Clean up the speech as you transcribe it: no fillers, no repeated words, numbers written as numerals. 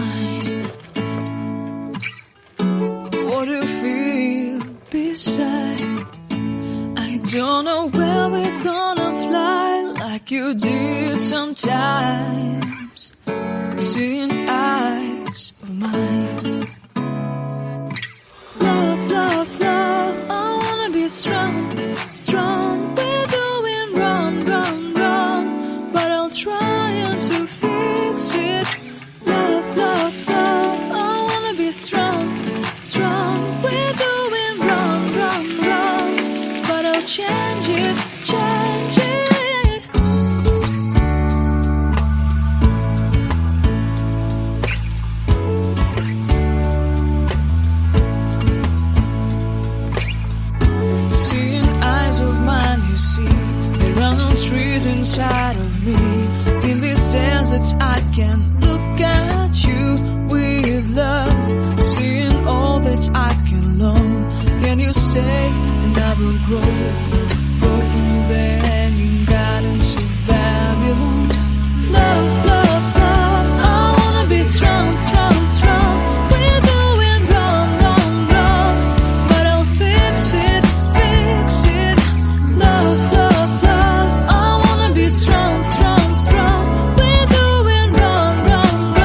mine. What do you feel beside? I don't know where we're gonna fly like you did sometimes. Seeing eyes of mine. Love, love, love, I wanna be strong, strong. We're doing wrong, wrong, wrong, but I'll try to fix it. Love, love, love, I wanna be strong, strong. We're doing wrong, wrong, wrong, but I'll change it, change it. Trees inside of me. In this desert I can look at you with love. Seeing all that I can learn. Can you stay and I will grow, grow.